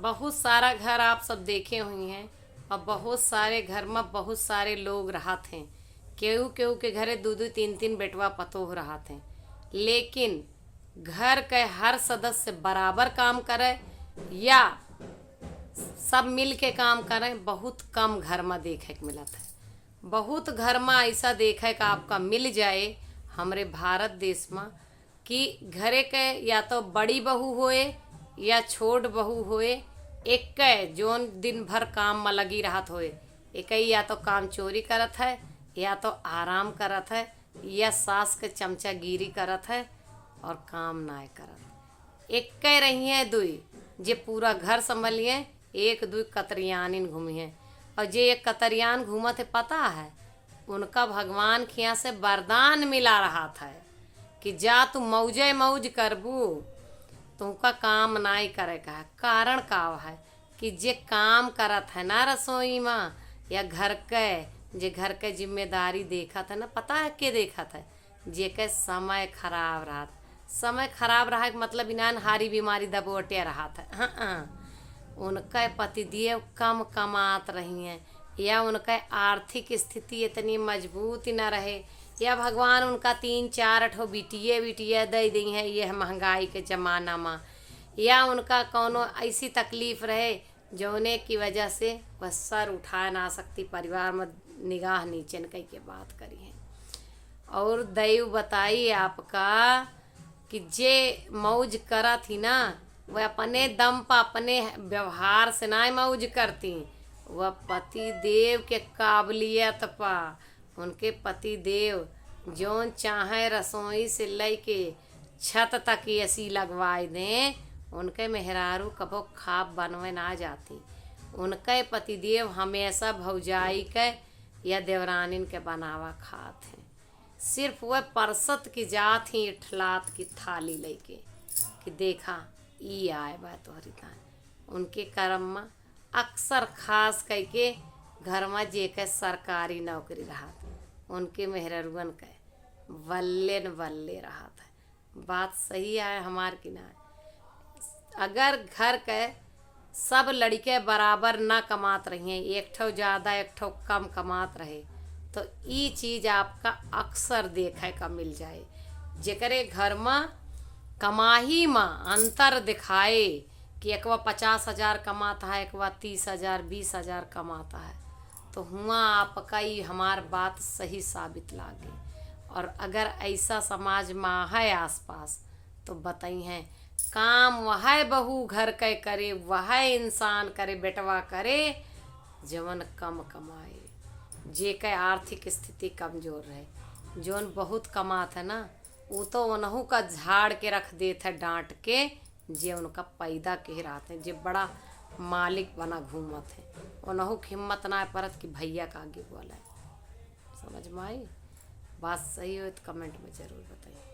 बहुत सारा घर आप सब देखे हुए हैं और बहुत सारे घर में बहुत सारे लोग रहत हैं। केहू केहू के घरे दो दो तीन तीन बेटवा पतोह रहत हैं, लेकिन घर के हर सदस्य बराबर काम करे या सब मिल के काम करें, बहुत कम घर में देखे के मिलत है। बहुत घर में ऐसा देखे का आपका मिल जाए हमरे भारत देश में कि घरे के या तो बड़ी बहू होए या छोट बहू होए, एक जोन दिन भर काम में लगी रहत होए, एक या तो काम चोरी करत है या तो आराम करत है या सास के चमचागिरी करत है और काम ना करत। एक रही है दुई जे पूरा घर संभलिए, एक दुई कतरियानिन घूमी है। और जे एक कतरियान घूमत है, पता है उनका भगवान के यहाँ से वरदान मिला रहा था कि जा तू मौजे मौज करबू, तुमका काम नाई करे का है। कारण का है कि जे काम करत है ना रसोई में या घर के जिम्मेदारी देखत है ना, पता है के देखत है, जे के समय खराब रहत। समय खराब रहा के मतलब इनान हारी बीमारी दबोटे रहा था। हाँ, उनका पतिदेव कम कमात रही हैं या उनका आर्थिक स्थिति इतनी मजबूत न रहे या भगवान उनका 3-4 ठो बिटिया दे दी है ये महंगाई के ज़माना में, या उनका कोनो ऐसी तकलीफ़ रहे जौने की वजह से वह सर उठा ना सकती, परिवार में निगाह नीचे न कई के बात करी है। और दैव बताई आपका कि जे मौज करा थी ना, वह अपने दम पर अपने व्यवहार से ना मौज करती, वह पति देव के काबिलियत पा। उनके पति देव जोन चाहे रसोई से लेके छत तक ऐसी लगवाए दें, उनके मेहरारू कबो खाप बनवे ना जाती। उनके पतिदेव हमेशा भौजाई के या देवरानिन के बनावा खात हैं। सिर्फ वह परसत की जात ही इठलात की थाली लेके कि देखा ई आए बा तोहरी तान। उनके कर्म में अक्सर खास करके घर में जे के सरकारी नौकरी रहा, उनके मेहररुअन के बल्ले न बल्ले रहा था। बात सही है हमार की ना। अगर घर के सब लड़के बराबर ना कमात रही हैं, एक ठो ज़्यादा एक ठो कम कमात रहे, तो ये चीज़ आपका अक्सर देखे का मिल जाए। जेकरे घर में कमाही में अंतर दिखाए कि एक 50,000 कमाता है, एक 30,000 20,000 कमाता है, तो हुआ आपका ही हमार बात सही साबित लागे। और अगर ऐसा समाज में है आसपास तो बताई हैं काम वह बहू घर के करे, वह इंसान करे, बेटवा करे जवन कम कमाए, जे के आर्थिक स्थिति कमजोर रहे। जोन बहुत कमात है ना, वो तो उनहू का झाड़ के रख देते है डांट के, जे उनका पैदा के रहते हैं, जे बड़ा मालिक बना घूमत है, उनहू हिम्मत ना परत कि भैया का आगे बोला है। समझ में आई बात? सही हो तो कमेंट में ज़रूर बताइए।